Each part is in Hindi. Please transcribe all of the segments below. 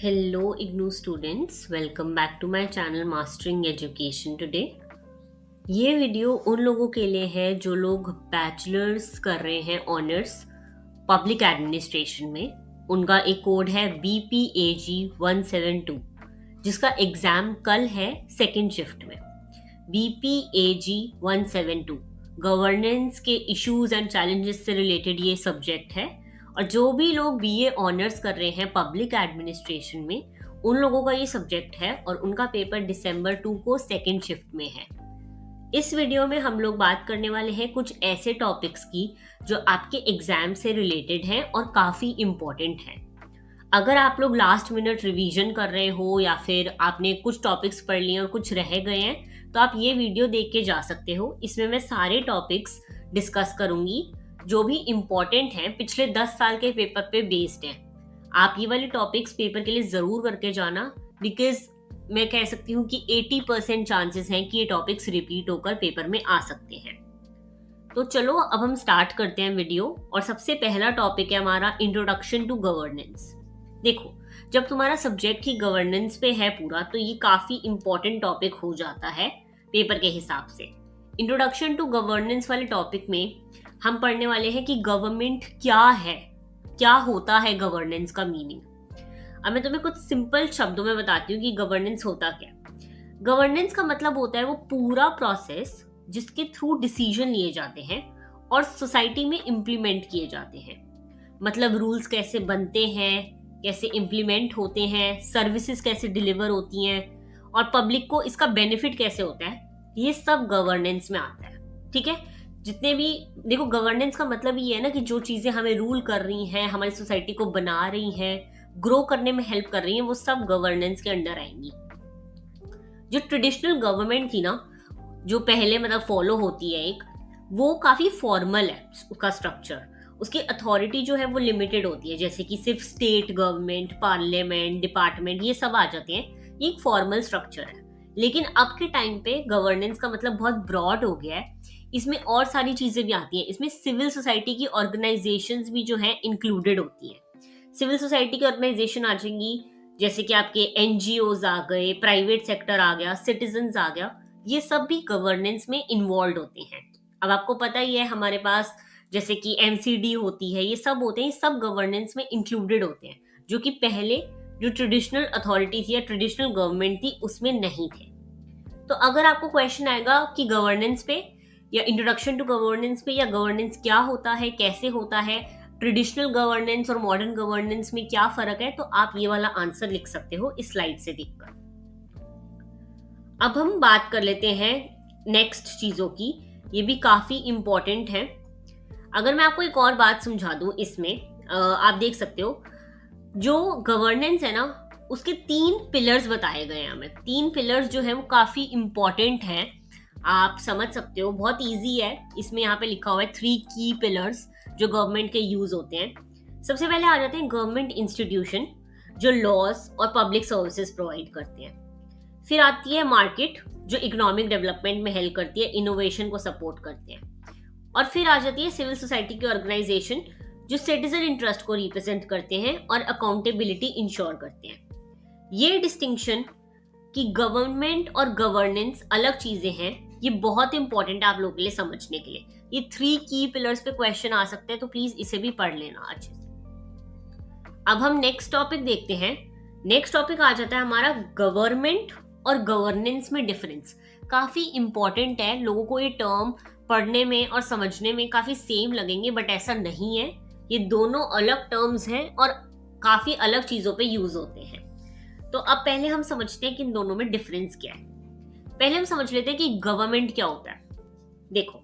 Hello, IGNU students. Welcome back to my channel Mastering Education today. ये वीडियो उन लोगों के लिए है जो लोग बैचलर्स कर रहे हैं ऑनर्स पब्लिक एडमिनिस्ट्रेशन में। उनका एक कोड है BPAG 172 जिसका एग्जाम कल है सेकेंड शिफ्ट में। BPAG 172 गवर्नेंस के इश्यूज एंड चैलेंजेस से रिलेटेड ये सब्जेक्ट है और जो भी लोग BA ऑनर्स कर रहे हैं पब्लिक एडमिनिस्ट्रेशन में उन लोगों का ये सब्जेक्ट है और उनका पेपर दिसंबर 2 को सेकेंड शिफ्ट में है। इस वीडियो में हम लोग बात करने वाले हैं कुछ ऐसे टॉपिक्स की जो आपके एग्जाम से रिलेटेड हैं और काफ़ी इम्पोर्टेंट हैं। अगर आप लोग लास्ट मिनट रिवीजन कर रहे हो या फिर आपने कुछ टॉपिक्स पढ़ लिए और कुछ रह गए हैं तो आप ये वीडियो देख के जा सकते हो। इसमें मैं सारे टॉपिक्स डिस्कस करूंगी जो भी इम्पोर्टेंट हैं, पिछले 10 साल के पेपर पे बेस्ड हैं। आप ये वाले टॉपिक्स पेपर के लिए ज़रूर करके जाना बिकॉज मैं कह सकती हूँ कि 80% चांसेस हैं कि ये टॉपिक्स रिपीट होकर पेपर में आ सकते हैं। तो चलो अब हम स्टार्ट करते हैं वीडियो और सबसे पहला टॉपिक है हमारा इंट्रोडक्शन टू गवर्नेंस। देखो, जब तुम्हारा सब्जेक्ट ही गवर्नेंस पे है पूरा तो ये काफ़ी इम्पोर्टेंट टॉपिक हो जाता है पेपर के हिसाब से। इंट्रोडक्शन टू गवर्नेंस वाले टॉपिक में हम पढ़ने वाले हैं कि गवर्नमेंट क्या है, क्या होता है गवर्नेंस का मीनिंग। अब मैं तुम्हें कुछ सिंपल शब्दों में बताती हूँ कि गवर्नेंस होता क्या है। गवर्नेंस का मतलब होता है वो पूरा प्रोसेस जिसके थ्रू डिसीजन लिए जाते हैं और सोसाइटी में इम्प्लीमेंट किए जाते हैं। मतलब रूल्स कैसे बनते हैं, कैसे इम्प्लीमेंट होते हैं, सर्विसेज कैसे डिलीवर होती हैं और पब्लिक को इसका बेनिफिट कैसे होता है, ये सब गवर्नेंस में आता है। ठीक है, जितने भी देखो गवर्नेंस का मतलब ये है ना कि जो चीजें हमें रूल कर रही हैं, हमारी सोसाइटी को बना रही हैं, ग्रो करने में हेल्प कर रही हैं, वो सब गवर्नेंस के अंडर आएंगी। जो ट्रेडिशनल गवर्नमेंट थी ना, जो पहले मतलब फॉलो होती है एक, वो काफी फॉर्मल है उसका स्ट्रक्चर। उसकी अथॉरिटी जो है वो लिमिटेड होती है, जैसे कि सिर्फ स्टेट गवर्नमेंट, पार्लियामेंट, डिपार्टमेंट ये सब आ जाते हैं। ये एक फॉर्मल स्ट्रक्चर है। लेकिन अब के टाइम पे गवर्नेंस का मतलब बहुत ब्रॉड हो गया है। इसमें और सारी चीजें भी आती हैं। इसमें सिविल सोसाइटी की ऑर्गेनाइजेशंस भी जो है इंक्लूडेड होती हैं। सिविल सोसाइटी की ऑर्गेनाइजेशन आ जाएंगी, जैसे कि आपके NGOs आ गए, प्राइवेट सेक्टर आ गया, सिटीजन्स आ गया, ये सब भी गवर्नेंस में इन्वॉल्व होते हैं। अब आपको पता ही है हमारे पास जैसे कि MCD होती है, ये सब होते हैं, ये सब गवर्नेंस में इंक्लूडेड होते हैं, जो कि पहले जो ट्रेडिशनल अथॉरिटी थी या ट्रेडिशनल गवर्नमेंट थी उसमें नहीं थे। तो अगर आपको क्वेश्चन आएगा कि गवर्नेंस पे या इंट्रोडक्शन टू गवर्नेंस पे या गवर्नेंस क्या होता है, कैसे होता है, ट्रेडिशनल गवर्नेंस और मॉडर्न गवर्नेंस में क्या फर्क है, तो आप ये वाला आंसर लिख सकते हो इस स्लाइड से देखकर। अब हम बात कर लेते हैं नेक्स्ट चीजों की, ये भी काफी इंपॉर्टेंट है। अगर मैं आपको एक और बात समझा दूं इसमें, आप देख सकते हो जो गवर्नेंस है ना उसके 3 पिलर्स बताए गए हैं हमें। 3 पिलर्स जो है वो काफी इंपॉर्टेंट है, आप समझ सकते हो, बहुत इजी है। इसमें यहाँ पे लिखा हुआ है 3 की पिलर्स जो गवर्नमेंट के यूज होते हैं। सबसे पहले आ जाते हैं गवर्नमेंट इंस्टीट्यूशन जो लॉज और पब्लिक सर्विसेज प्रोवाइड करते हैं। फिर आती है मार्केट जो इकोनॉमिक डेवलपमेंट में हेल्प करती है, इनोवेशन को सपोर्ट करते हैं। और फिर आ जाती है सिविल सोसाइटी की ऑर्गेनाइजेशन जो सिटीजन इंटरेस्ट को रिप्रेजेंट करते हैं और अकाउंटेबिलिटी इंश्योर करते हैं। ये डिस्टिंक्शन कि गवर्नमेंट और गवर्नेंस अलग चीजें हैं, ये बहुत इंपॉर्टेंट है आप लोगों के लिए समझने के लिए। ये 3 की पिलर्स पे क्वेश्चन आ सकते हैं, तो प्लीज इसे भी पढ़ लेना अच्छे से। अब हम नेक्स्ट टॉपिक देखते हैं। नेक्स्ट टॉपिक आ जाता है हमारा गवर्नमेंट और गवर्नेंस में डिफरेंस। काफी इंपॉर्टेंट है, लोगों को ये टर्म पढ़ने में और समझने में काफी सेम लगेंगे, बट ऐसा नहीं है। ये दोनों अलग टर्म्स हैं और काफी अलग चीजों पे यूज होते हैं। तो अब पहले हम समझते हैं कि इन दोनों में डिफरेंस क्या है। पहले हम समझ लेते हैं कि गवर्नमेंट क्या होता है। देखो,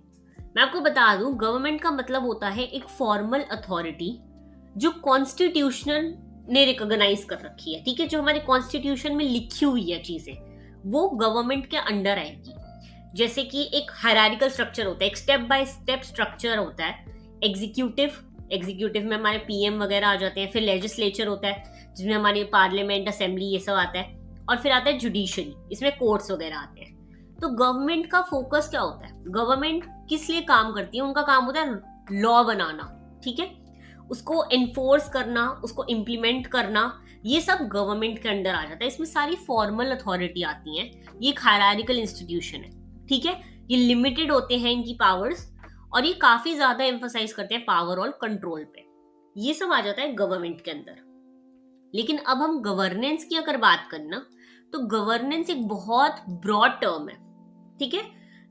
मैं आपको बता दूं, गवर्नमेंट का मतलब होता है एक फॉर्मल अथॉरिटी जो कॉन्स्टिट्यूशनल ने रिकॉग्नाइज कर रखी है। ठीक है, जो हमारे कॉन्स्टिट्यूशन में लिखी हुई है चीजें, वो गवर्नमेंट के अंडर आएगी। जैसे कि एक हायरार्किकल स्ट्रक्चर होता है, एक स्टेप बाय स्टेप स्ट्रक्चर होता है। एग्जीक्यूटिव में हमारे PM वगैरह आ जाते हैं। फिर लेजिस्लेचर होता है जिसमें हमारी पार्लियामेंट, असेंबली ये सब आता है। और फिर आता है जुडिशरी, इसमें कोर्ट्स वगैरह आते हैं। तो गवर्नमेंट का फोकस क्या होता है, गवर्नमेंट किस लिए काम करती है, उनका काम होता है लॉ बनाना। ठीक है, उसको एनफोर्स करना, उसको इम्प्लीमेंट करना, ये सब गवर्नमेंट के अंडर आ जाता है। इसमें सारी फॉर्मल अथॉरिटी आती है। ये एक हायरार्किकल इंस्टीट्यूशन है, ठीक है। ये लिमिटेड होते हैं इनकी पावर्स, और ये काफी ज्यादा एम्फोसाइज करते हैं पावर और कंट्रोल पे। ये सब आ जाता है गवर्नमेंट के अंदर। लेकिन अब हम गवर्नेंस की अगर बात करना, तो गवर्नेंस एक बहुत ब्रॉड टर्म है, ठीक है।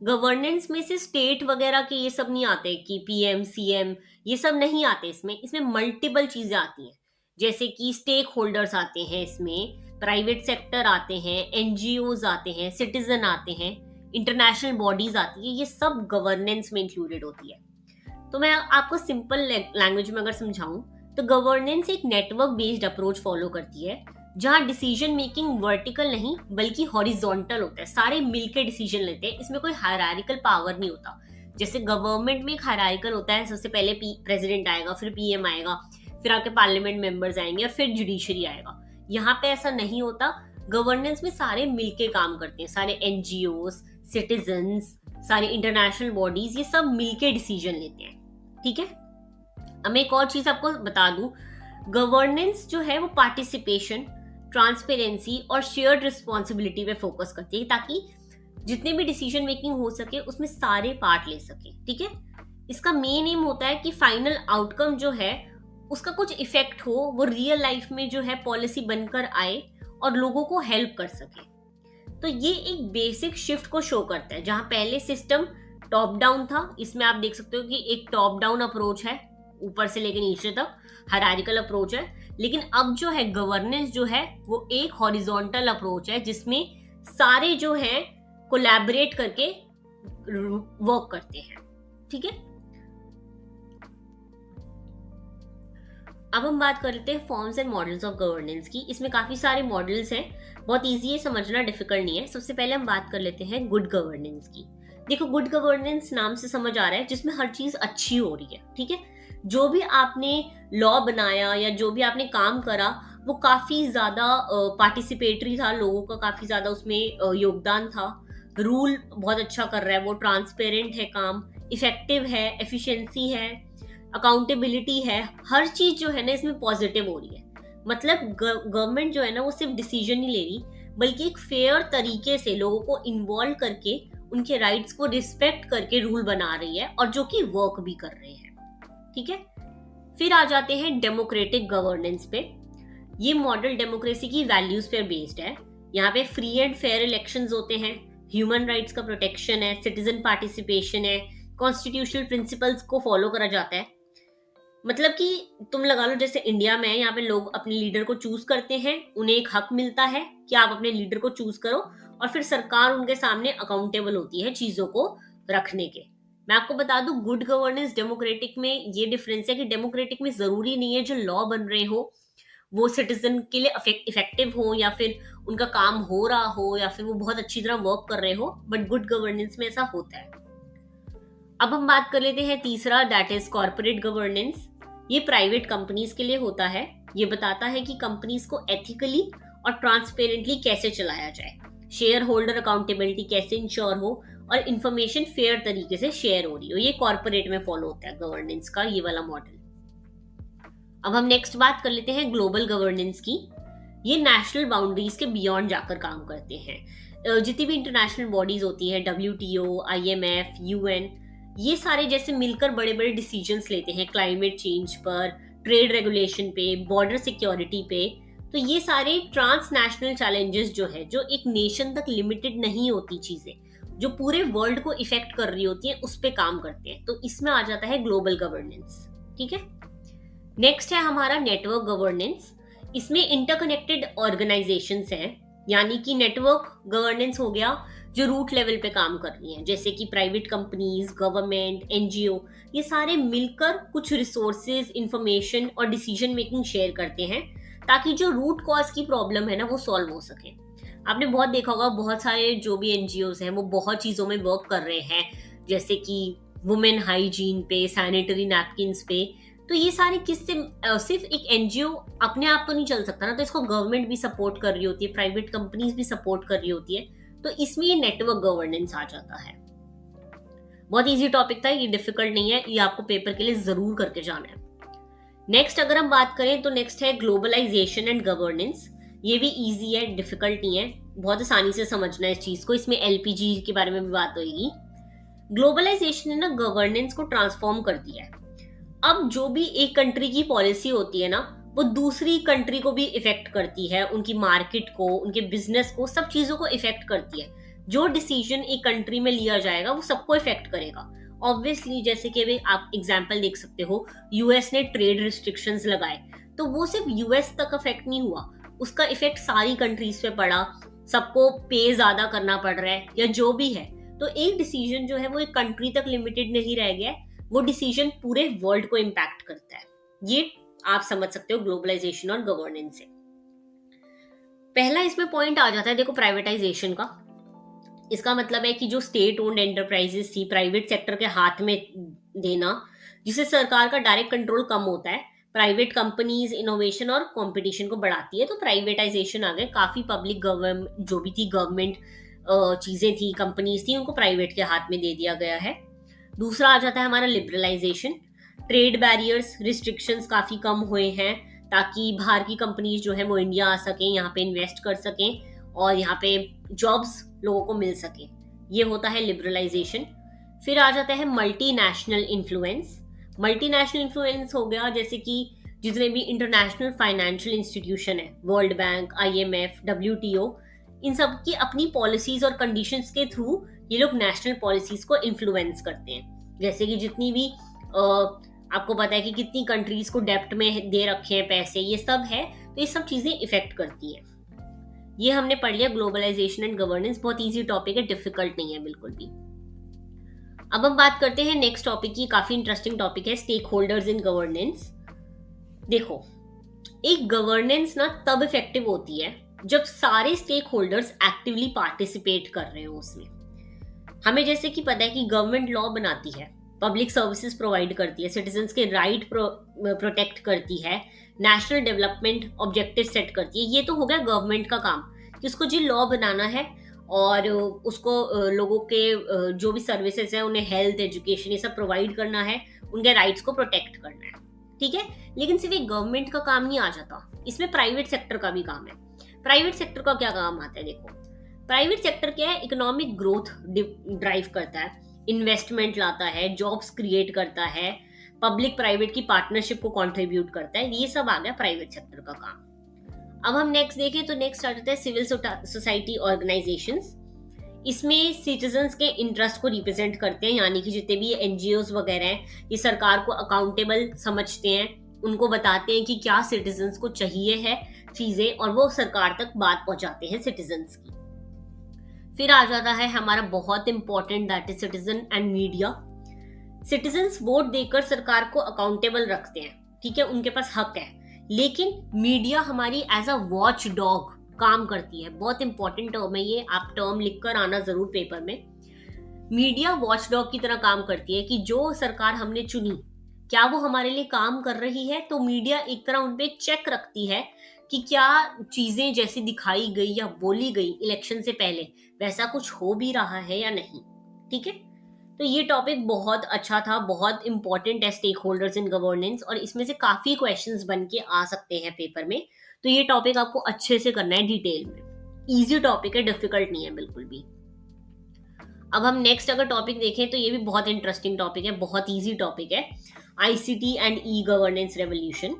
गवर्नेंस में से स्टेट वगैरह के ये सब नहीं आते कि पीएम सीएम, ये सब नहीं आते इसमें। इसमें मल्टीपल चीजें आती हैं, जैसे कि स्टेक होल्डर्स आते हैं, इसमें प्राइवेट सेक्टर आते हैं, एनजीओज आते हैं, सिटीजन आते हैं, इंटरनेशनल बॉडीज आती है। ये सब गवर्नेंस में इंक्लूडेड होती है। तो मैं आपको सिंपल लैंग्वेज में अगर समझाऊं, तो गवर्नेंस एक नेटवर्क बेस्ड अप्रोच फॉलो करती है, जहां डिसीजन मेकिंग वर्टिकल नहीं बल्कि हॉरिजॉन्टल होता है। सारे मिलकर डिसीजन लेते हैं, इसमें कोई हायरार्किकल पावर नहीं होता। जैसे गवर्नमेंट में एक हायरार्किकल होता है, सबसे पहले प्रेसिडेंट आएगा, फिर पीएम आएगा, फिर आपके पार्लियामेंट मेंबर्स आएंगे और फिर जुडिशरी आएगा। यहाँ पे ऐसा नहीं होता। गवर्नेंस में सारे मिलके काम करते हैं, सारे एनजीओ, सिटीजन्स, सारे इंटरनेशनल बॉडीज, ये सब मिलके डिसीजन लेते हैं, ठीक है। अब मैं एक और चीज आपको बता दूं, गवर्नेंस जो है वो पार्टिसिपेशन, ट्रांसपेरेंसी और शेयर्ड रिस्पॉन्सिबिलिटी पे फोकस करती है, ताकि जितने भी डिसीजन मेकिंग हो सके उसमें सारे पार्ट ले सके, ठीक है। इसका मेन एम होता है कि फाइनल आउटकम जो है उसका कुछ इफेक्ट हो, वो रियल लाइफ में जो है पॉलिसी बनकर आए और लोगों को हेल्प कर सके। तो ये एक बेसिक शिफ्ट को शो करता है। जहां पहले सिस्टम टॉप डाउन था, इसमें आप देख सकते हो कि एक टॉप डाउन अप्रोच है, ऊपर से लेकर नीचे तक हायरार्किकल अप्रोच है। लेकिन अब जो है गवर्नेंस जो है वो एक हॉरिजॉन्टल अप्रोच है, जिसमें सारे जो है कोलैबोरेट करके वर्क करते हैं, ठीक है। अब हम बात कर लेते हैं forms and models of governance की। इसमें काफी सारे मॉडल्स हैं, बहुत इजी है, समझना डिफिकल्ट नहीं है। सबसे पहले हम बात कर लेते हैं गुड गवर्नेंस की। देखो, गुड गवर्नेंस नाम से समझ आ रहा है जिसमें हर चीज अच्छी हो रही है, ठीक है। जो भी आपने लॉ बनाया या जो भी आपने काम करा वो काफी ज्यादा पार्टिसिपेटरी था, लोगों का काफी ज्यादा उसमें योगदान था। रूल बहुत अच्छा कर रहा है वो, ट्रांसपेरेंट है काम, इफेक्टिव है, एफिशिएंसी है, अकाउंटेबिलिटी है, हर चीज जो है ना इसमें पॉजिटिव हो रही है। मतलब गवर्नमेंट जो है ना वो सिर्फ डिसीजन नहीं ले रही, बल्कि एक फेयर तरीके से लोगों को इन्वॉल्व करके उनके राइट्स को रिस्पेक्ट करके रूल बना रही है, और जो कि वर्क भी कर रहे हैं, ठीक है। फिर आ जाते हैं डेमोक्रेटिक गवर्नेंस पे। ये मॉडल डेमोक्रेसी की वैल्यूज पे बेस्ड है। यहाँ पे फ्री एंड फेयर इलेक्शंस होते हैं, ह्यूमन राइट्स का प्रोटेक्शन है, सिटीजन पार्टिसिपेशन है, कॉन्स्टिट्यूशनल प्रिंसिपल्स को फॉलो करा जाता है। मतलब कि तुम लगा लो जैसे इंडिया में है, यहाँ पे लोग अपने लीडर को चूज करते हैं, उन्हें एक हक मिलता है कि आप अपने लीडर को चूज करो, और फिर सरकार उनके सामने अकाउंटेबल होती है चीजों को रखने के। मैं आपको बता दूं, गुड गवर्नेंस डेमोक्रेटिक में ये डिफरेंस है कि डेमोक्रेटिक में जरूरी नहीं है जो लॉ बन रहे हो वो सिटीजन के लिए इफेक्टिव हो, या फिर उनका काम हो रहा हो, या फिर वो बहुत अच्छी तरह वर्क कर रहे हो, बट गुड गवर्नेंस में ऐसा होता है। अब हम बात कर लेते हैं तीसरा, दैट इज कॉर्पोरेट गवर्नेंस। ये प्राइवेट कंपनीज के लिए होता है। ये बताता है कि कंपनीज को एथिकली और ट्रांसपेरेंटली कैसे चलाया जाए, शेयर होल्डर अकाउंटेबिलिटी कैसे इंश्योर हो, और इंफॉर्मेशन फेयर तरीके से शेयर हो रही हो। ये कॉर्पोरेट में फॉलो होता है गवर्नेंस का ये वाला मॉडल। अब हम नेक्स्ट बात कर लेते हैं ग्लोबल गवर्नेंस की। ये नेशनल बाउंड्रीज के बियॉन्ड जाकर काम करते हैं। जितनी भी इंटरनेशनल बॉडीज होती है, WTO, IMF, UN, ये सारे जैसे मिलकर बड़े बड़े डिसीजंस लेते हैं क्लाइमेट चेंज पर, ट्रेड रेगुलेशन पे, बॉर्डर सिक्योरिटी पे। तो ये सारे ट्रांसनेशनल चैलेंजेस जो है, जो एक नेशन तक लिमिटेड नहीं होती चीजें, जो पूरे वर्ल्ड को इफेक्ट कर रही होती है, उस पे काम करते हैं। तो इसमें आ जाता है ग्लोबल गवर्नेंस, ठीक है। नेक्स्ट है हमारा नेटवर्क गवर्नेंस। इसमें इंटरकनेक्टेड ऑर्गेनाइजेशंस हैं, यानी कि नेटवर्क गवर्नेंस हो गया जो रूट लेवल पे काम कर रही हैं, जैसे कि प्राइवेट कंपनीज, गवर्नमेंट, NGO, ये सारे मिलकर कुछ रिसोर्सेज, इंफॉर्मेशन और डिसीजन मेकिंग शेयर करते हैं, ताकि जो रूट कॉज की प्रॉब्लम है ना वो सॉल्व हो सके। आपने बहुत देखा होगा, बहुत सारे जो भी NGOs हैं वो बहुत चीज़ों में वर्क कर रहे हैं, जैसे कि वुमेन हाइजीन पे, सैनिटरी नैपकिन्स पे। तो ये सारे किससे, सिर्फ एक NGO अपने आप तो नहीं चल सकता ना, तो इसको गवर्नमेंट भी सपोर्ट कर रही होती है, प्राइवेट कंपनीज भी सपोर्ट कर रही होती है। तो इसमें ये नेटवर्क गवर्नेंस आ जाता है। बहुत इजी टॉपिक था, ये डिफिकल्ट नहीं है, ये आपको पेपर के लिए जरूर करके जाना है। नेक्स्ट अगर हम बात करें तो नेक्स्ट है ग्लोबलाइजेशन एंड गवर्नेंस। ये भी इजी है, डिफिकल्ट नहीं है, बहुत आसानी से समझना है इस चीज को। इसमें एलपीजी के बारे में भी बात होगी। ग्लोबलाइजेशन ने ना गवर्नेंस को ट्रांसफॉर्म कर दिया है। अब जो भी एक कंट्री की पॉलिसी होती है ना, वो दूसरी कंट्री को भी इफेक्ट करती है, उनकी मार्केट को, उनके बिजनेस को, सब चीजों को इफेक्ट करती है। जो डिसीजन एक कंट्री में लिया जाएगा वो सबको इफेक्ट करेगा ऑब्वियसली। जैसे कि अभी आप एग्जांपल देख सकते हो, यूएस ने ट्रेड रिस्ट्रिक्शंस लगाए, तो वो सिर्फ यूएस तक इफेक्ट नहीं हुआ, उसका इफेक्ट सारी कंट्रीज पे पड़ा। सबको पे ज्यादा करना पड़ रहा है या जो भी है। तो एक डिसीजन जो है वो एक कंट्री तक लिमिटेड नहीं रह गया है, वो डिसीजन पूरे वर्ल्ड को इम्पैक्ट करता है। ये आप समझ सकते हो ग्लोबलाइजेशन और गवर्नेंस से। पहला इसमें पॉइंट आ जाता है, देखो, प्राइवेटाइजेशन का। इसका मतलब है कि जो स्टेट ओन्ड एंटरप्राइजेस थी, प्राइवेट सेक्टर के हाथ में देना, जिससे सरकार का डायरेक्ट कंट्रोल कम होता है। प्राइवेट कंपनीज इनोवेशन और कंपटीशन को बढ़ाती है, तो प्राइवेटाइजेशन आ गए। काफी पब्लिक गवर्नमेंट जो भी थी, गवर्नमेंट चीजें थी, कंपनीज थी, उनको प्राइवेट के हाथ में दे दिया गया है। दूसरा आ जाता है हमारा लिबरलाइजेशन। ट्रेड बैरियर्स, रिस्ट्रिक्शंस काफी कम हुए हैं, ताकि बाहर की कंपनीज जो है वो इंडिया आ सकें, यहाँ पे इन्वेस्ट कर सकें और यहाँ पे जॉब्स लोगों को मिल सके। ये होता है लिबरलाइजेशन। फिर आ जाता है मल्टीनेशनल इन्फ्लुएंस। मल्टीनेशनल इन्फ्लुएंस हो गया जैसे कि जितने भी इंटरनेशनल फाइनेंशियल इंस्टीट्यूशन है, वर्ल्ड बैंक, आईएमएफ, डब्ल्यूटीओ, इन सब की अपनी पॉलिसीज और कंडीशंस के थ्रू ये लोग नेशनल पॉलिसीज को इन्फ्लुएंस करते हैं। जैसे कि जितनी भी आपको पता है कि कितनी कंट्रीज को डेप्ट में दे रखे हैं पैसे, ये सब है, तो ये सब चीजें इफेक्ट करती हैं। ये हमने पढ़ लिया ग्लोबलाइजेशन एंड गवर्नेंस। बहुत इजी टॉपिक है, डिफिकल्ट नहीं है बिल्कुल भी। अब हम बात करते हैं नेक्स्ट टॉपिक की। काफी इंटरेस्टिंग टॉपिक है, स्टेक होल्डर्स इन गवर्नेंस। देखो, एक गवर्नेंस ना तब इफेक्टिव होती है जब सारे स्टेक होल्डर्स एक्टिवली पार्टिसिपेट कर रहे हो उसमें। हमें जैसे कि पता है कि गवर्नमेंट लॉ बनाती है, पब्लिक सर्विसेज प्रोवाइड करती है, सिटीजन्स के राइट प्रोटेक्ट करती है, नेशनल डेवलपमेंट ऑब्जेक्टिव सेट करती है। ये तो हो गया गवर्नमेंट का काम कि उसको जो लॉ बनाना है और उसको लोगों के जो भी सर्विसेज है, उन्हें हेल्थ, एजुकेशन, ये सब प्रोवाइड करना है, उनके राइट्स को प्रोटेक्ट करना है। ठीक है, लेकिन सिर्फ एक गवर्नमेंट का काम नहीं आ जाता, इसमें प्राइवेट सेक्टर का भी काम है। प्राइवेट सेक्टर का क्या काम आता है? देखो, प्राइवेट सेक्टर क्या है? इकोनॉमिक ग्रोथ ड्राइव करता है, इन्वेस्टमेंट लाता है, जॉब्स क्रिएट करता है, पब्लिक प्राइवेट की पार्टनरशिप को कंट्रीब्यूट करता है। ये सब आ गया प्राइवेट सेक्टर का काम। अब हम नेक्स्ट देखें तो नेक्स्ट आ जाता है सिविल सोसाइटी ऑर्गेनाइजेशंस। इसमें सिटीजन्स के इंटरेस्ट को रिप्रेजेंट करते हैं, यानी कि जितने भी एनजीओज वगैरह हैं, ये सरकार को अकाउंटेबल समझते हैं, उनको बताते हैं कि क्या सिटीजन्स को चाहिए है चीजें, और वो सरकार तक बात पहुंचाते हैं सिटीजन्स की। फिर आ जाता है हमारा बहुत important, that is citizen and media. Citizens vote देकर सरकार को अकाउंटेबल रखते हैं, ठीक है, उनके पास हक है, लेकिन मीडिया हमारी एज अ वॉच डॉग काम करती है। बहुत इंपॉर्टेंट टर्म है ये, आप टर्म लिखकर आना जरूर पेपर में। मीडिया वॉच डॉग की तरह काम करती है कि जो सरकार हमने चुनी, क्या वो हमारे लिए काम कर रही है। तो मीडिया एक तरह उनपे चेक रखती है कि क्या चीजें जैसी दिखाई गई या बोली गई इलेक्शन से पहले, वैसा कुछ हो भी रहा है या नहीं। ठीक है, तो ये टॉपिक बहुत अच्छा था, बहुत इंपॉर्टेंट है, स्टेक होल्डर्स इन गवर्नेंस, और इसमें से काफी क्वेश्चंस बन के आ सकते हैं पेपर में। तो ये टॉपिक आपको अच्छे से करना है डिटेल में। इजी टॉपिक है, डिफिकल्ट नहीं है बिल्कुल भी। अब हम नेक्स्ट अगर टॉपिक देखें तो ये भी बहुत इंटरेस्टिंग टॉपिक है, बहुत इजी टॉपिक है, ICT and e governance revolution.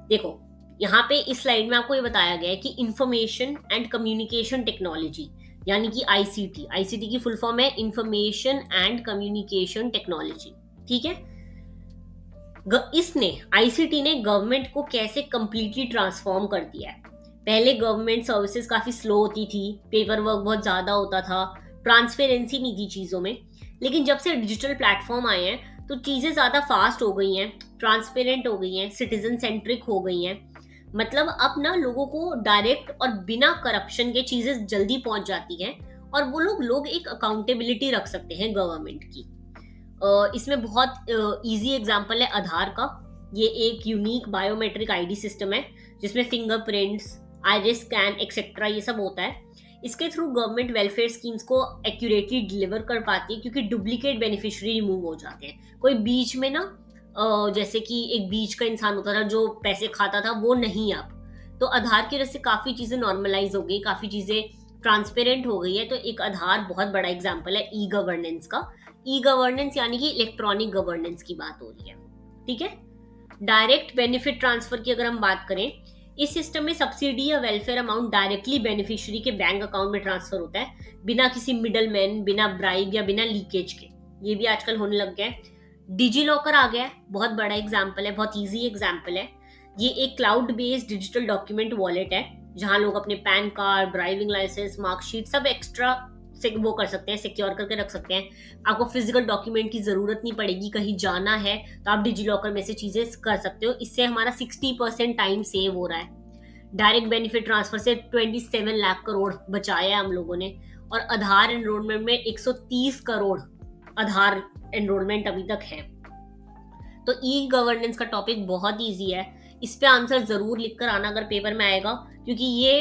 देखो, यहाँ पे इस स्लाइड में आपको ये बताया गया है कि इंफॉर्मेशन एंड कम्युनिकेशन टेक्नोलॉजी, यानी कि आईसीटी। आईसीटी की फुल फॉर्म है इंफॉर्मेशन एंड कम्युनिकेशन टेक्नोलॉजी। ठीक है, इसने, आईसीटी ने गवर्नमेंट को कैसे कंप्लीटली ट्रांसफॉर्म कर दिया है। पहले गवर्नमेंट सर्विसेज काफी स्लो होती थी, पेपर वर्क बहुत ज्यादा होता था, ट्रांसपेरेंसी नहीं थी चीजों में। लेकिन जब से डिजिटल प्लेटफॉर्म आए हैं तो चीजें ज्यादा फास्ट हो गई हैं, ट्रांसपेरेंट हो गई हैं, सिटीजन सेंट्रिक हो गई हैं। मतलब अब ना लोगों को डायरेक्ट और बिना करप्शन के चीजें जल्दी पहुंच जाती हैं, और वो लोग एक अकाउंटेबिलिटी रख सकते हैं गवर्नमेंट की। इसमें बहुत इजी एग्जांपल है आधार का। ये एक यूनिक बायोमेट्रिक आईडी सिस्टम है जिसमें फिंगरप्रिंट्स, आइरिस स्कैन एक्सेट्रा ये सब होता है। इसके थ्रू गवर्नमेंट वेलफेयर स्कीम्स को एक्यूरेटली डिलीवर कर पाती है, क्योंकि डुप्लीकेट बेनिफिशियरी रिमूव हो जाते हैं। कोई बीच में ना जैसे कि एक बीच का इंसान होता था जो पैसे खाता था, वो नहीं अब। तो आधार की वजह से काफ़ी चीज़ें नॉर्मलाइज हो गई, काफ़ी चीज़ें ट्रांसपेरेंट हो गई है। तो एक आधार बहुत बड़ा एग्जाम्पल है ई गवर्नेंस का। ई गवर्नेंस यानी कि इलेक्ट्रॉनिक गवर्नेंस की बात हो रही है, ठीक है। डायरेक्ट बेनिफिट ट्रांसफर की अगर हम बात करें, इस सिस्टम में सब्सिडी या वेलफेयर अमाउंट डायरेक्टली बेनिफिशियरी के बैंक अकाउंट में ट्रांसफर होता है, बिना किसी मिडल मैन, बिना ब्राइब या बिना लीकेज के। ये भी आजकल होने लग गया है। डिजी लॉकर आ गया है, बहुत बड़ा एग्जाम्पल है, बहुत ईजी एग्जाम्पल है। ये एक cloud based digital document wallet है, जहां लोग अपने PAN card, driving licence, marksheet सब एक्स्ट्रा से वो कर सकते हैं, सिक्योर करके रख सकते हैं। आपको फिजिकल डॉक्यूमेंट की जरूरत नहीं पड़ेगी, कहीं जाना है तो आप डिजी लॉकर में से चीजें कर सकते हो। इससे हमारा 60% टाइम सेव हो रहा है। डायरेक्ट बेनिफिट ट्रांसफर से 27 लाख करोड़ बचाया है हम लोगों ने। और आधार एनरोलमेंट में 130 करोड़ आधार एनरोलमेंट अभी तक है। तो ई गवर्नेंस का टॉपिक बहुत ईजी है, इस पे आंसर जरूर लिख कर आना अगर पेपर में आएगा, क्योंकि ये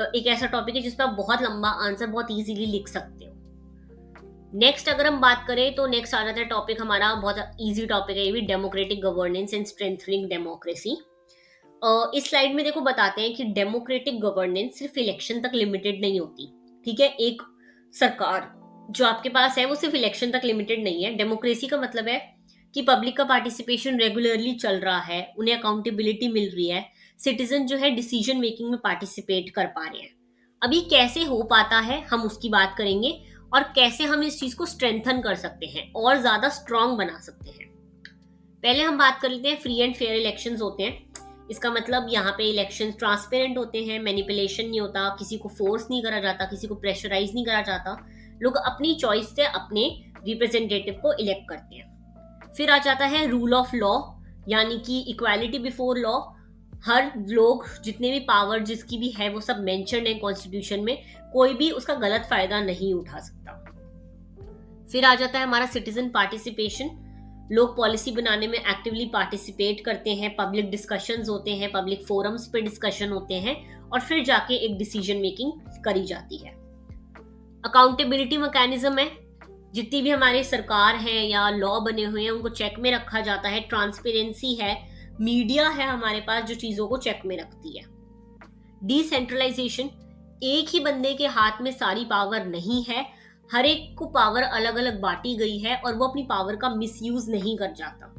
एक ऐसा टॉपिक है जिसपे आप बहुत लंबा आंसर बहुत इजीली लिख सकते हो। नेक्स्ट अगर हम बात करें तो नेक्स्ट आ जाता है टॉपिक हमारा, बहुत इजी टॉपिक है ये भी, democratic governance and strengthening democracy. इस स्लाइड में देखो बताते हैं कि डेमोक्रेटिक गवर्नेंस सिर्फ इलेक्शन तक लिमिटेड नहीं होती, ठीक है। एक सरकार जो आपके पास है वो सिर्फ इलेक्शन तक लिमिटेड नहीं है। डेमोक्रेसी का मतलब है कि पब्लिक का पार्टिसिपेशन रेगुलरली चल रहा है, उन्हें अकाउंटेबिलिटी मिल रही है, सिटीजन जो है डिसीजन मेकिंग में पार्टिसिपेट कर पा रहे हैं। अभी कैसे हो पाता है हम उसकी बात करेंगे, और कैसे हम इस चीज को स्ट्रेंथन कर सकते हैं और ज्यादा स्ट्रांग बना सकते हैं। पहले हम बात कर लेते हैं फ्री एंड फेयर इलेक्शंस होते हैं। इसका मतलब यहाँ पे इलेक्शन ट्रांसपेरेंट होते हैं, मैनिपुलेशन नहीं होता, किसी को फोर्स नहीं करा जाता, किसी को प्रेशराइज नहीं करा जाता, लोग अपनी चॉइस से अपने रिप्रेजेंटेटिव को इलेक्ट करते हैं। फिर आ जाता है रूल ऑफ लॉ, यानी कि इक्वालिटी बिफोर लॉ। हर लोग जितने भी पावर जिसकी भी है वो सब मेंशन है कॉन्स्टिट्यूशन में, कोई भी उसका गलत फायदा नहीं उठा सकता। फिर आ जाता है हमारा सिटीजन पार्टिसिपेशन, लोग पॉलिसी बनाने में एक्टिवली पार्टिसिपेट करते हैं, पब्लिक डिस्कशंस होते हैं, पब्लिक फोरम्स पे डिस्कशन होते हैं, और फिर जाके एक डिसीजन मेकिंग करी जाती है। अकाउंटेबिलिटी मैकेनिज्म है, जितनी भी हमारे सरकार है या लॉ बने हुए हैं उनको चेक में रखा जाता है। ट्रांसपेरेंसी है, मीडिया है हमारे पास जो चीजों को चेक में रखती है। डिसेंट्रलाइजेशन, एक ही बंदे के हाथ में सारी पावर नहीं है, हर एक को पावर अलग अलग बांटी गई है और वो अपनी पावर का मिसयूज नहीं कर जाता।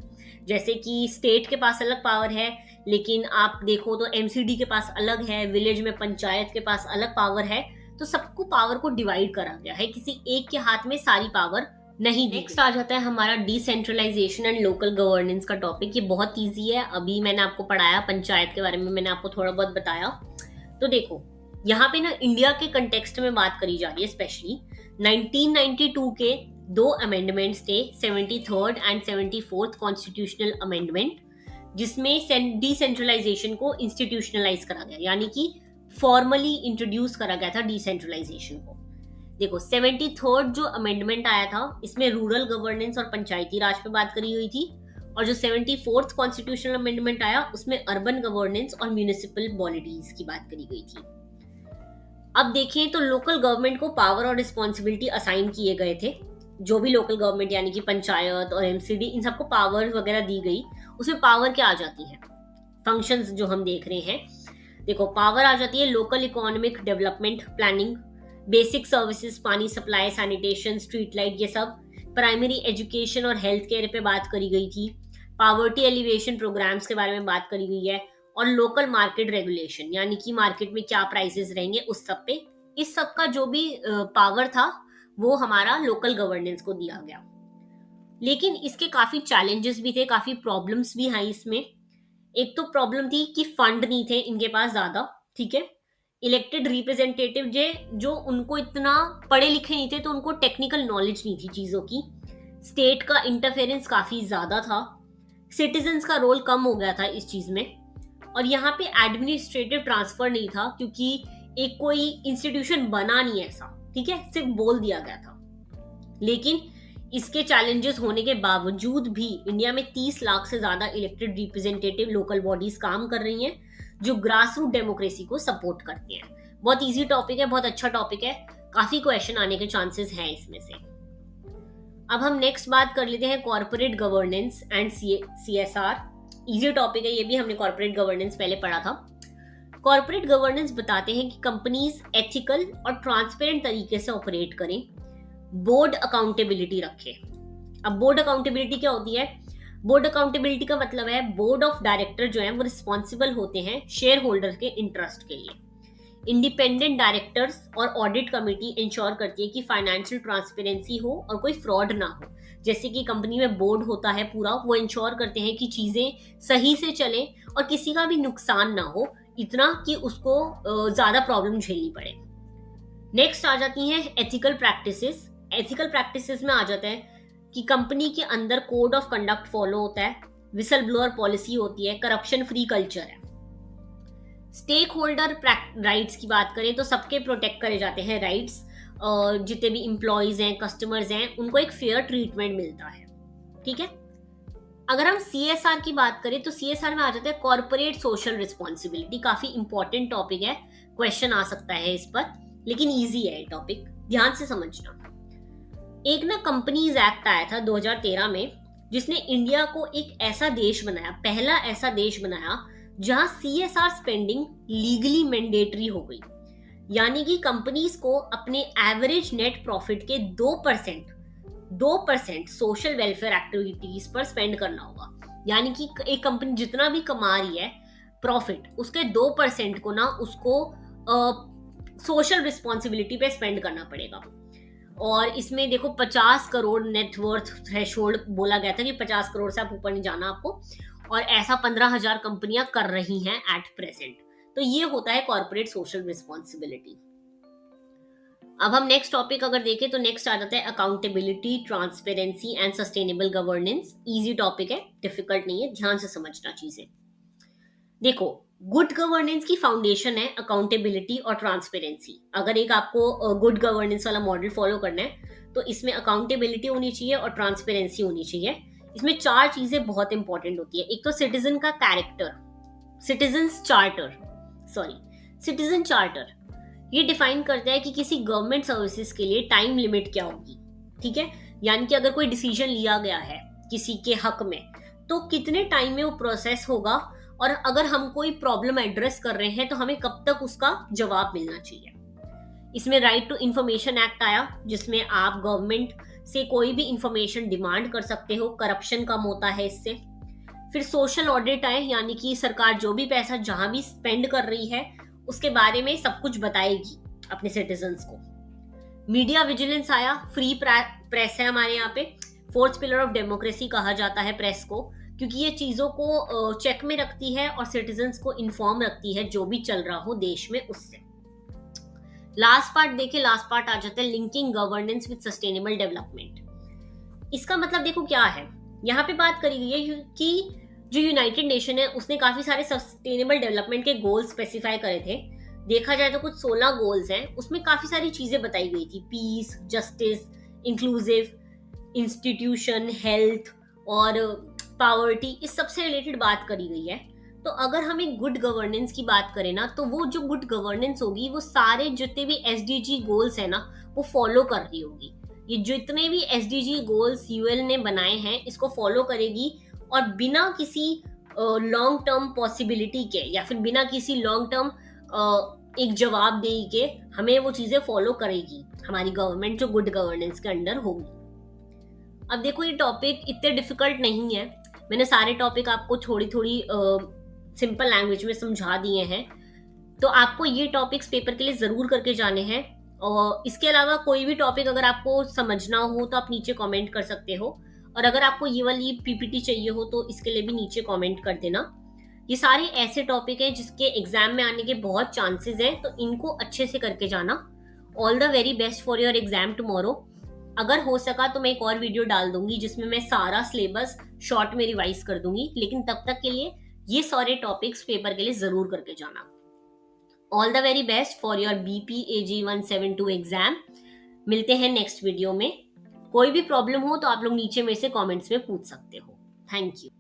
जैसे कि स्टेट के पास अलग पावर है, लेकिन आप देखो तो एमसीडी के पास अलग है, विलेज में पंचायत के पास अलग पावर है। तो सबको पावर को डिवाइड करा गया है, किसी एक के हाथ में सारी पावर नहीं। नेक्स्ट आ जाता है हमारा डिसेंट्रलाइजेशन एंड लोकल गवर्नेंस का टॉपिक। ये बहुत इजी है, अभी मैंने आपको पढ़ाया पंचायत के बारे में, मैंने आपको थोड़ा बहुत बताया। तो देखो यहाँ पे ना इंडिया के कंटेक्स्ट में बात करी जा रही है। स्पेशली 1992 के 2 अमेंडमेंट्स थे, 73rd and 74th constitutional amendment, जिसमें डिसेंट्रलाइजेशन को इंस्टीट्यूशनलाइज करा गया, यानी कि फॉर्मली इंट्रोड्यूस करा गया था डिसेंट्रलाइजेशन को। देखो 73rd जो अमेंडमेंट आया था, इसमें रूरल गवर्नेंस और पंचायती राज पे बात करी हुई थी, और जो 74th कॉन्स्टिट्यूशनल अमेंडमेंट आया उसमें अर्बन गवर्नेंस और म्यूनिसिपल बॉडीज की बात करी गई थी। अब देखें तो लोकल गवर्नमेंट को पावर और रिस्पॉन्सिबिलिटी असाइन किए गए थे। जो भी लोकल गवर्नमेंट यानी कि पंचायत और एमसीडी, इन सबको पावर वगैरह दी गई। उसमें पावर क्या आ जाती है, फंक्शंस जो हम देख रहे हैं। देखो पावर आ जाती है local economic development planning, basic services, पानी सप्लाई, सैनिटेशन, स्ट्रीट लाइट, ये सब। प्राइमरी एजुकेशन और हेल्थ केयर पे बात करी गई थी। पावर्टी एलिवेशन प्रोग्राम्स के बारे में बात करी गई है, और लोकल मार्केट रेगुलेशन, यानी कि मार्केट में क्या प्राइसेस रहेंगे उस सब पे। इस सब का जो भी पावर था वो हमारा लोकल गवर्नेंस को दिया गया। लेकिन इसके काफी चैलेंजेस भी थे, काफी प्रॉब्लम्स भी आई इसमें। एक तो प्रॉब्लम थी कि फंड नहीं थे इनके पास ज्यादा, ठीक है। इलेक्टेड रिप्रेजेंटेटिव जो उनको इतना पढ़े लिखे नहीं थे, तो उनको टेक्निकल नॉलेज नहीं थी चीजों की। स्टेट का इंटरफेरेंस काफी ज्यादा था, सिटीजन्स का रोल कम हो गया था इस चीज में, और यहाँ पे एडमिनिस्ट्रेटिव ट्रांसफर नहीं था, क्योंकि एक कोई इंस्टीट्यूशन बना नहीं ऐसा, ठीक है, सिर्फ बोल दिया गया था। लेकिन इसके चैलेंजेस होने के बावजूद भी इंडिया में 30 लाख से ज्यादा इलेक्टेड रिप्रेजेंटेटिव लोकल बॉडीज काम कर रही हैं, जो ग्रास रूट डेमोक्रेसी को सपोर्ट करती हैं। बहुत इजी टॉपिक है, बहुत अच्छा टॉपिक है, काफी क्वेश्चन आने के चांसेस हैं इसमें से। अब हम नेक्स्ट बात कर लेते हैं corporate governance and CSR। Easy topic है ये भी, हमने कॉर्पोरेट गवर्नेंस पहले पढ़ा था। कॉर्पोरेट गवर्नेंस बताते हैं कि कंपनीज एथिकल और ट्रांसपेरेंट तरीके से ऑपरेट करें, बोर्ड अकाउंटेबिलिटी रखें। अब बोर्ड अकाउंटेबिलिटी क्या होती है? बोर्ड अकाउंटेबिलिटी का मतलब है बोर्ड ऑफ डायरेक्टर जो है वो रिस्पॉन्सिबल होते हैं शेयर होल्डर के इंटरेस्ट के लिए। इंडिपेंडेंट डायरेक्टर्स और ऑडिट कमेटी इंश्योर करती है कि फाइनेंशियल ट्रांसपेरेंसी हो और कोई फ्रॉड ना हो। जैसे कि कंपनी में बोर्ड होता है पूरा, वो इंश्योर करते हैं कि चीजें सही से चलें और किसी का भी नुकसान ना हो, इतना कि उसको ज्यादा प्रॉब्लम झेलनी पड़े। नेक्स्ट आ जाती हैं एथिकल प्रैक्टिसेस। एथिकल प्रैक्टिसेस में आ जाता है कि कंपनी के अंदर कोड ऑफ कंडक्ट फॉलो होता है, विसल ब्लोअर पॉलिसी होती है, करप्शन फ्री कल्चर है। स्टेक होल्डर राइट्स की बात करें तो सबके प्रोटेक्ट करे जाते हैं राइट्स। जितने भी एम्प्लॉयज हैं, कस्टमर्स हैं, उनको एक फेयर ट्रीटमेंट मिलता है। ठीक है। अगर हम CSR की बात करें तो CSR में आ जाता है कॉर्पोरेट सोशल रिस्पॉन्सिबिलिटी। काफी इंपॉर्टेंट टॉपिक है, क्वेश्चन आ सकता है इस पर, लेकिन इजी है ये टॉपिक, ध्यान से समझना। एक ना कंपनीज एक्ट आया था 2013 में, जिसने इंडिया को एक ऐसा देश बनाया, पहला ऐसा देश बनाया जहां CSR स्पेंडिंग लीगली मैंडेटरी हो गई। यानी कि कंपनीज को अपने एवरेज नेट प्रॉफिट के 2% सोशल वेलफेयर एक्टिविटीज पर स्पेंड करना होगा। यानी कि एक कंपनी जितना भी कमा रही है प्रॉफिट, उसके 2% को ना उसको सोशल रिस्पॉन्सिबिलिटी पे स्पेंड करना पड़ेगा। और इसमें देखो 50 करोड़ नेट वर्थ थ्रेशोल्ड बोला गया था कि 50 करोड़ से आप ऊपर नहीं जाना आपको, और ऐसा 15,000 कंपनियां कर रही हैं एट प्रेजेंट। तो ये होता है कॉर्पोरेट सोशल रिस्पॉन्सिबिलिटी। अब हम नेक्स्ट टॉपिक अगर देखें तो नेक्स्ट आ जाता है accountability, transparency and sustainable governance. Easy topic है, डिफिकल्ट नहीं है, ध्यान से समझना चीजें। देखो, गुड गवर्नेंस की फाउंडेशन है अकाउंटेबिलिटी और ट्रांसपेरेंसी। अगर एक आपको गुड गवर्नेंस वाला मॉडल फॉलो करना है तो इसमें अकाउंटेबिलिटी होनी चाहिए और ट्रांसपेरेंसी होनी चाहिए। इसमें 4 चीजें बहुत इंपॉर्टेंट होती है। एक तो सिटीजन का कैरेक्टर, सिटीजन चार्टर ये डिफाइन करता है कि किसी गवर्नमेंट सर्विसेज के लिए टाइम लिमिट क्या होगी। ठीक है, यानी कि अगर कोई डिसीजन लिया गया है किसी के हक में तो कितने टाइम में वो प्रोसेस होगा, और अगर हम कोई प्रॉब्लम एड्रेस कर रहे हैं तो हमें कब तक उसका जवाब मिलना चाहिए। इसमें राइट टू इंफॉर्मेशन एक्ट आया, जिसमें आप गवर्नमेंट से कोई भी इंफॉर्मेशन डिमांड कर सकते हो, करप्शन कम होता है इससे। फिर सोशल ऑडिट आए, यानी कि सरकार जो भी पैसा जहां भी स्पेंड कर रही है उसके बारे में सब कुछ बताएगी अपने सिटीजन्स को। मीडिया विजिलेंस आया, फ्री प्रेस है हमारे यहाँ पे, 4th पिलर ऑफ डेमोक्रेसी कहा जाता है प्रेस को, क्योंकि ये चीजों को चेक में रखती है और सिटीजन्स को इन्फॉर्म रखती है जो भी चल रहा हो देश में उससे। लास्ट पार्ट आ जाता है linking governance with sustainable development. इसका मतलब देखो क्या है, यहाँ पे बात करी गई है कि जो यूनाइटेड नेशन है उसने काफी सारे सस्टेनेबल डेवलपमेंट के गोल्स स्पेसिफाई करे थे। देखा जाए तो कुछ 16 गोल्स हैं, उसमें काफी सारी चीजें बताई गई थी, peace, justice, inclusive institution, health और पावर्टी, इस सबसे रिलेटेड बात करी गई है। तो अगर हम एक गुड गवर्नेंस की बात करें ना, तो वो जो गुड गवर्नेंस होगी वो सारे जितने भी SDG गोल्स है ना वो फॉलो कर रही होगी। ये जितने भी SDG गोल्स UN ने बनाए हैं इसको फॉलो करेगी, और बिना किसी लॉन्ग टर्म पॉसिबिलिटी के या फिर बिना किसी लॉन्ग टर्म एक जवाबदेही के हमें वो चीजें फॉलो करेगी हमारी गवर्नमेंट जो गुड गवर्नेंस के अंडर होगी। अब देखो, ये टॉपिक इतने डिफिकल्ट नहीं है, मैंने सारे टॉपिक आपको थोड़ी सिंपल लैंग्वेज में समझा दिए हैं। तो आपको ये टॉपिक्स पेपर के लिए जरूर करके जाने हैं। और इसके अलावा कोई भी टॉपिक अगर आपको समझना हो तो आप नीचे कमेंट कर सकते हो, और अगर आपको ये वाली PPT चाहिए हो तो इसके लिए भी नीचे कमेंट कर देना। ये सारे ऐसे टॉपिक हैं जिसके एग्जाम में आने के बहुत चांसेस हैं, तो इनको अच्छे से करके जाना। All the very best for your exam tomorrow. अगर हो सका तो मैं एक और वीडियो डाल दूंगी जिसमें मैं सारा सिलेबस शॉर्ट में रिवाइज कर दूंगी, लेकिन तब तक के लिए ये सारे टॉपिक्स पेपर के लिए जरूर करके जाना। All the very best for your BPAG 172 exam. मिलते हैं नेक्स्ट वीडियो में। कोई भी प्रॉब्लम हो तो आप लोग नीचे मेरे से कमेंट्स में पूछ सकते हो। Thank you.